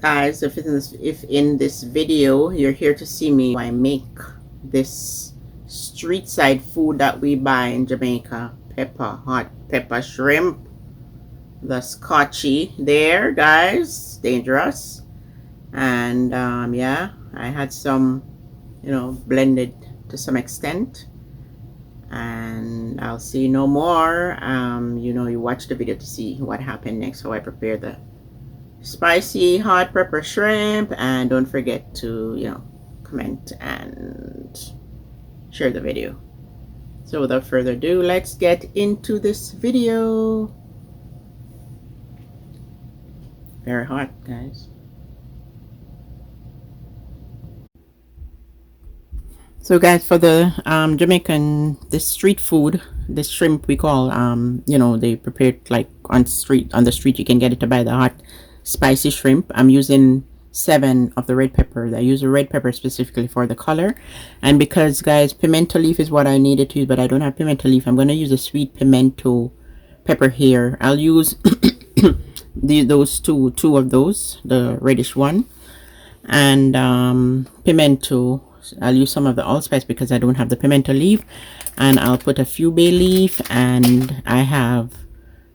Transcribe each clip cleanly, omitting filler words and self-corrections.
Guys, if in this video you're here to see me I make this street side food that we buy in Jamaica, hot pepper shrimp, the scotchy there, guys, dangerous. And yeah, I had some, blended to some extent, and I'll see no more. You watch the video to see what happened next, how I prepare the spicy hot pepper shrimp. And don't forget to comment and share the video. So without further ado, let's get into this video. Very hot, guys. So guys, for the Jamaican, this street food, this shrimp we call, they prepare it like on the street. You can get it to buy the hot spicy shrimp. I'm using 7 of the red pepper. I use the red pepper specifically for the color, and because, guys, pimento leaf is what I needed to use, but I don't have pimento leaf. I'm going to use a sweet pimento pepper here. I'll use those two of those, the reddish one, and pimento. I'll use some of the allspice because I don't have the pimento leaf, and I'll put a few bay leaf, and I have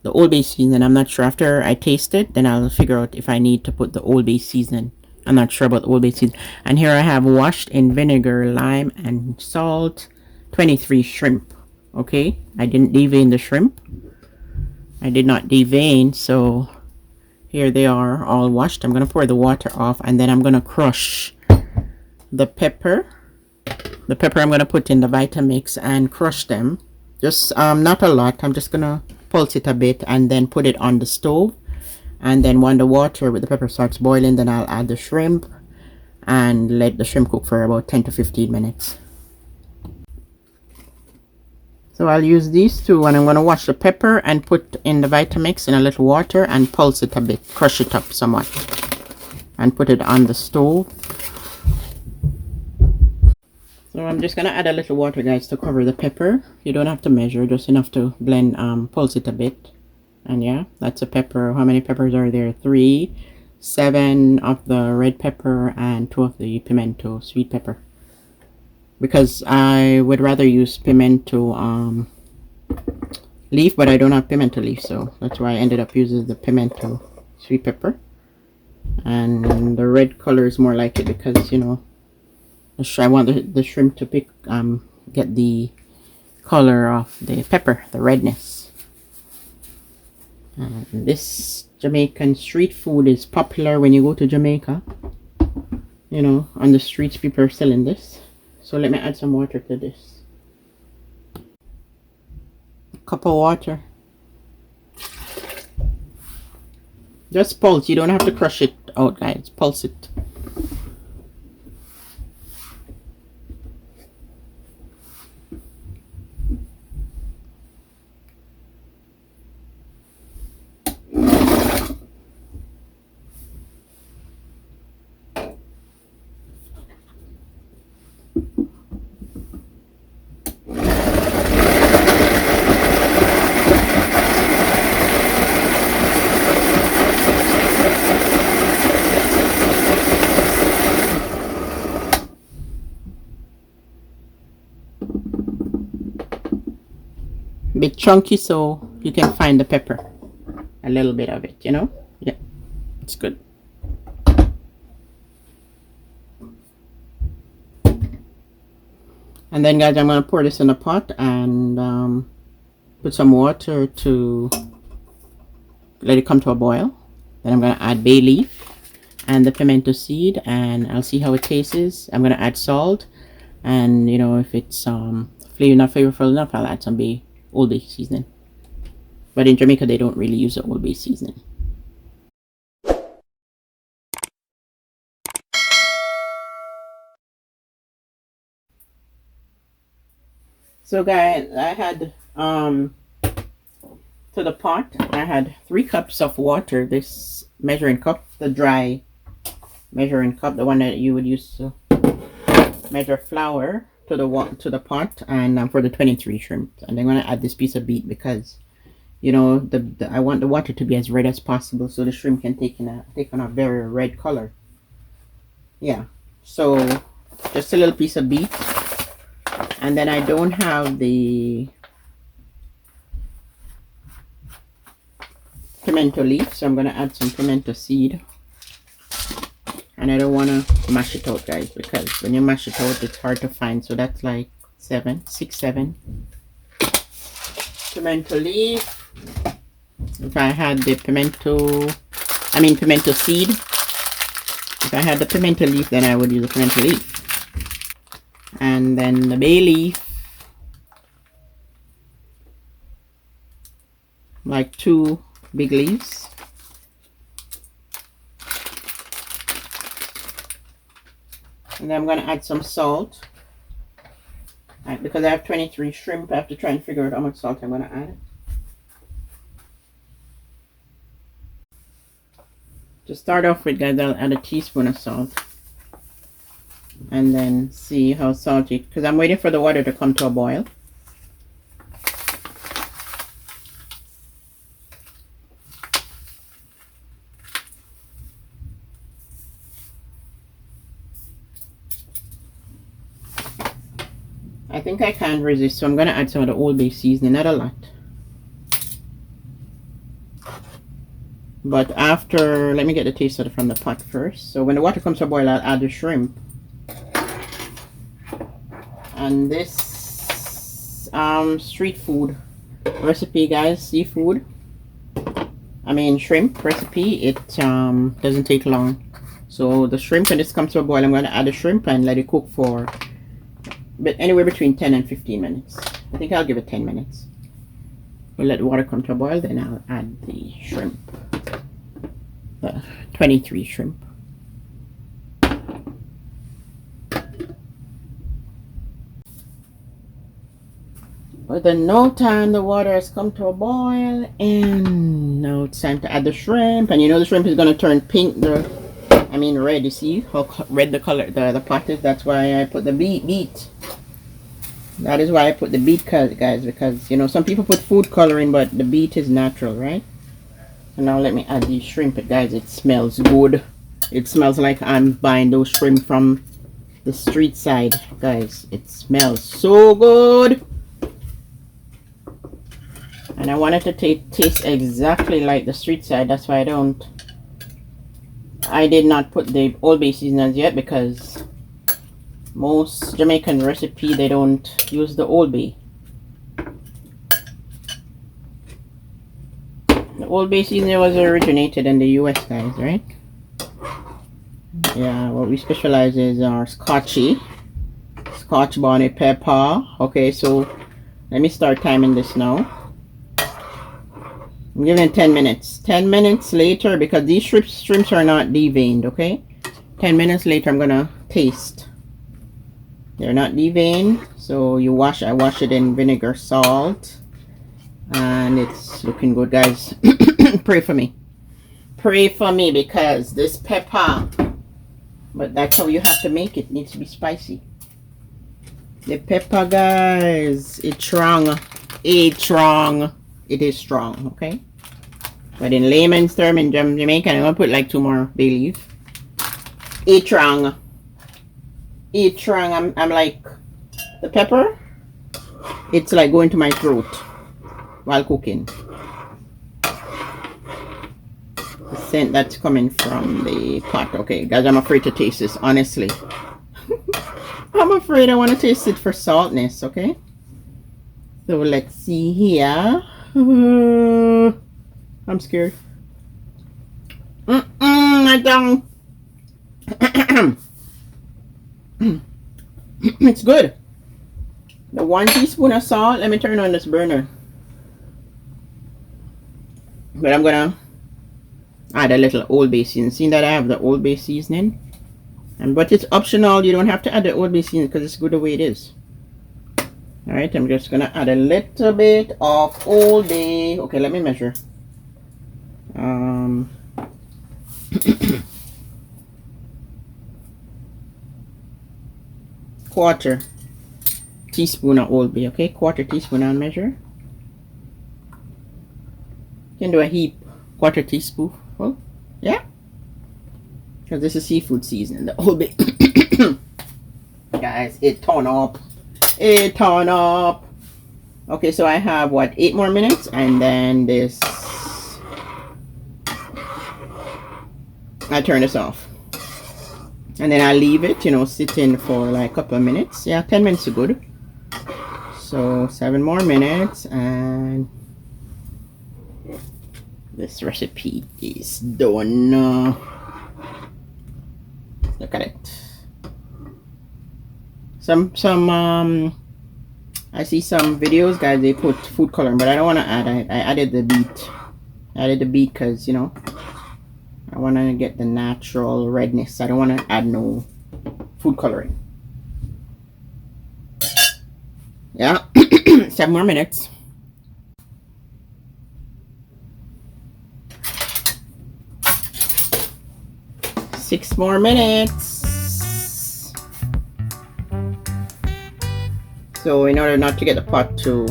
the Old Bay season. I'm not sure, after I taste it then I'll figure out if I need to put the Old Bay season. I'm not sure about the Old Bay season. And here I have washed in vinegar, lime, and salt 23 shrimp. Okay, I didn't devein the shrimp. I did not devein, so here they are all washed. I'm going to pour the water off, and then I'm going to crush the pepper. The pepper I'm going to put in the Vitamix and crush them. Just not a lot. I'm just going to pulse it a bit and then put it on the stove. And then when the water with the pepper starts boiling, then I'll add the shrimp and let the shrimp cook for about 10 to 15 minutes. So I'll use these two, and I'm going to wash the pepper and put in the Vitamix in a little water and pulse it a bit, crush it up somewhat, and put it on the stove. So I'm just going to add a little water, guys, to cover the pepper. You don't have to measure, just enough to blend, pulse it a bit. And yeah, that's a pepper. How many peppers are there? 3, 7 of the red pepper, and 2 of the pimento, sweet pepper. Because I would rather use pimento leaf, but I don't have pimento leaf, so that's why I ended up using the pimento sweet pepper. And the red color is more like it because, I want the shrimp to get the color of the pepper, the redness. And this Jamaican street food is popular when you go to Jamaica. On the streets people are selling this. So let me add some water to this. A cup of water. Just pulse. You don't have to crush it out, guys. Pulse it. Bit chunky so you can find the pepper, a little bit of it, yeah, it's good. And then, guys, I'm going to pour this in a pot and put some water to let it come to a boil. Then I'm going to add bay leaf and the pimento seed, and I'll see how it tastes. I'm going to add salt, and if it's not flavorful enough, I'll add some Old Bay seasoning. But in Jamaica they don't really use the Old Bay seasoning. So, guys, I had to the pot I had 3 cups of water. This measuring cup, the dry measuring cup, the one that you would use to measure flour, to the pot, and for the 23 shrimp. And I'm going to add this piece of beet because you know, I want the water to be as red as possible so the shrimp can take on a very red color. Yeah. So just a little piece of beet. And then I don't have the pimento leaf, so I'm going to add some pimento seed. And I don't want to mash it out, guys, because when you mash it out, it's hard to find. So that's like 7 pimento leaf. If I had the pimento seed. If I had the pimento leaf, then I would use the pimento leaf. And then the bay leaf. Like 2 big leaves. And then I'm going to add some salt. Right, because I have 23 shrimp, I have to try and figure out how much salt I'm going to add. To start off with, guys, I'll add a teaspoon of salt. And then see how salty, because I'm waiting for the water to come to a boil. I think I can't resist, so I'm going to add some of the Old Bay seasoning, not a lot. But after, let me get the taste of it from the pot first. So when the water comes to a boil, I'll add the shrimp. And this street food recipe, guys, shrimp recipe, it doesn't take long. So the shrimp, when this comes to a boil, I'm going to add the shrimp and let it cook for anywhere between 10 and 15 minutes. I think I'll give it 10 minutes. We'll let the water come to a boil, then I'll add the shrimp. 23 shrimp. Within no time, the water has come to a boil, and now it's time to add the shrimp. And you know the shrimp is going to turn pink, red. You see how red the color, the pot is? That's why I put the beet. That is why I put the beet, guys, because, you know, some people put food coloring, but the beet is natural, right? And now let me add these shrimp, guys. It smells good. It smells like I'm buying those shrimp from the street side, guys. It smells so good. And I want it to taste exactly like the street side. That's why I did not put the Old Bay seasonings yet, because most Jamaican recipe, they don't use the Old Bay. The Old Bay seasoning was originated in the US, guys, right? Yeah, what we specialize is our Scotch bonnet pepper. Okay, so let me start timing this now. I'm giving it 10 minutes. 10 minutes later, because these shrimps are not deveined, okay? 10 minutes later, I'm gonna taste. They're not deveined, so I wash it in vinegar, salt, and it's looking good, guys. Pray for me. Pray for me, because this pepper, but that's how you have to make it. It needs to be spicy. The pepper, guys, it's strong. It's strong. It is strong, okay? But in layman's term, in Jamaican, I'm gonna put like 2 more bay leaf. It's strong. It's strong. I'm like, the pepper, it's like going to my throat while cooking. The scent that's coming from the pot. Okay, guys, I'm afraid to taste this, honestly. I'm afraid I want to taste it for saltness, okay? So let's see here. I'm scared. My tongue. It's good. The 1 teaspoon of salt. Let me turn on this burner. But I'm gonna add a little Old Bay seasoning. See that I have the Old Bay seasoning? But it's optional. You don't have to add the Old Bay seasoning because it's good the way it is. Alright, I'm just gonna add a little bit of Old Bay. Okay, let me measure. Quarter teaspoon of Old Bay. Okay, quarter teaspoon, I'll measure. can do a heap, quarter teaspoon. Well, yeah, because this is seafood seasoning. The whole bit, guys. It turn up. It turn up. Okay, so I have what, 8 more minutes, and then this. I turn this off, and then I leave it, you know, sitting for like a couple of minutes. Yeah, 10 minutes is good. So 7 more minutes, and this recipe is done. Look at it. I see some videos, guys, they put food coloring, but I don't want to add it. I added the beet. I added the beet because, you know, I want to get the natural redness. I don't want to add no food coloring. Yeah. 7 more minutes. Six more minutes. So in order not to get the pot to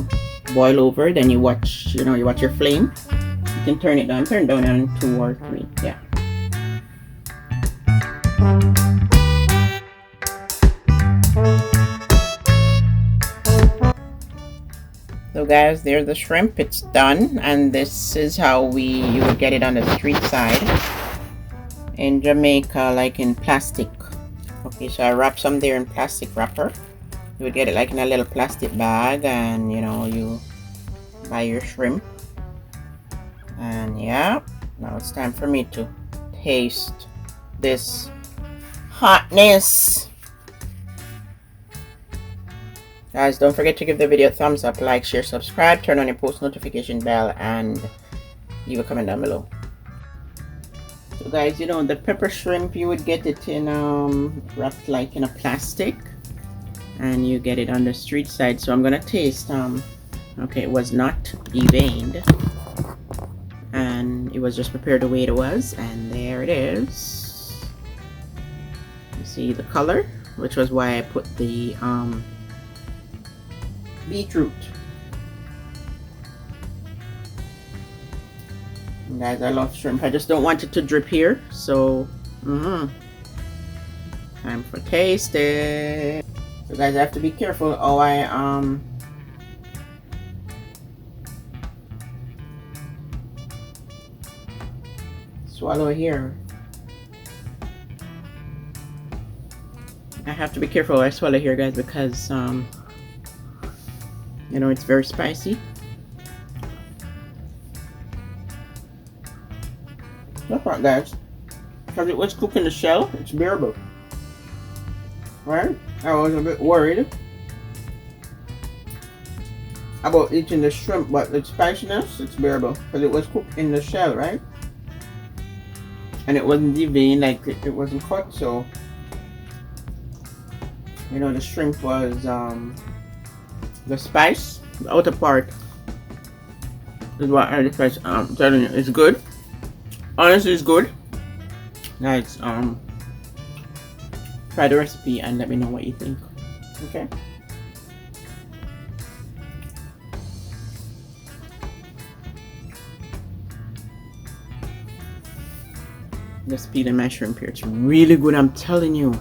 boil over, then you watch your flame. You can turn it down on 2 or 3. Yeah. So guys, there's the shrimp. It's done, and this is how you would get it on the street side in Jamaica, like in plastic. Okay, so I wrap some there in plastic wrapper. You would get it like in a little plastic bag, and you know, you buy your shrimp. And yeah, now it's time for me to taste this hotness. Guys, don't forget to give the video a thumbs up, like, share, subscribe, turn on your post notification bell, and leave a comment down below. So guys, you know, the pepper shrimp, you would get it in wrapped like in a plastic, and you get it on the street side. So I'm gonna taste. Okay, it was not deveined, and it was just prepared the way it was, and there it is. You see the color, which was why I put the beetroot. And guys, I love shrimp. I just don't want it to drip here, so time for tasting. So guys, I have to be careful how I swallow here. I have to be careful how I swallow here, guys, because you know, it's very spicy. That's right, guys. Because it was cooked in the shell, it's bearable. Right? I was a bit worried about eating the shrimp, but the spiciness, it's bearable. Because it was cooked in the shell, right? And it wasn't deveined, like it wasn't cut, so you know, the shrimp was the spice, the outer part is what I spice. I'm telling you, it's good. Honestly, it's good. Guys, try the recipe and let me know what you think. Okay. Just peeling my shrimp here. It's really good. I'm telling you,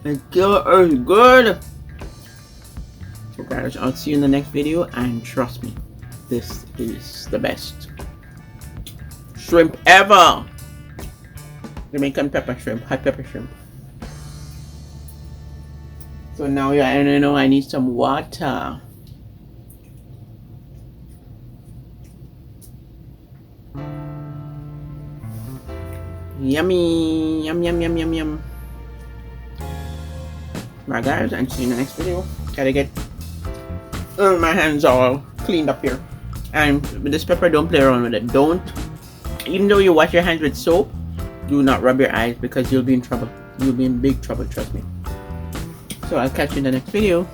it's good. So guys, I'll see you in the next video, and trust me, this is the best shrimp ever. Jamaican pepper shrimp, hot pepper shrimp. So now I know I need some water. Yummy, yum yum yum yum yum. Bye guys, and see you in the next video. Gotta get my hands all cleaned up here. And with this pepper, don't play around with it. Don't, even though you wash your hands with soap, do not rub your eyes, because you'll be in trouble. You'll be in big trouble, trust me. So I'll catch you in the next video.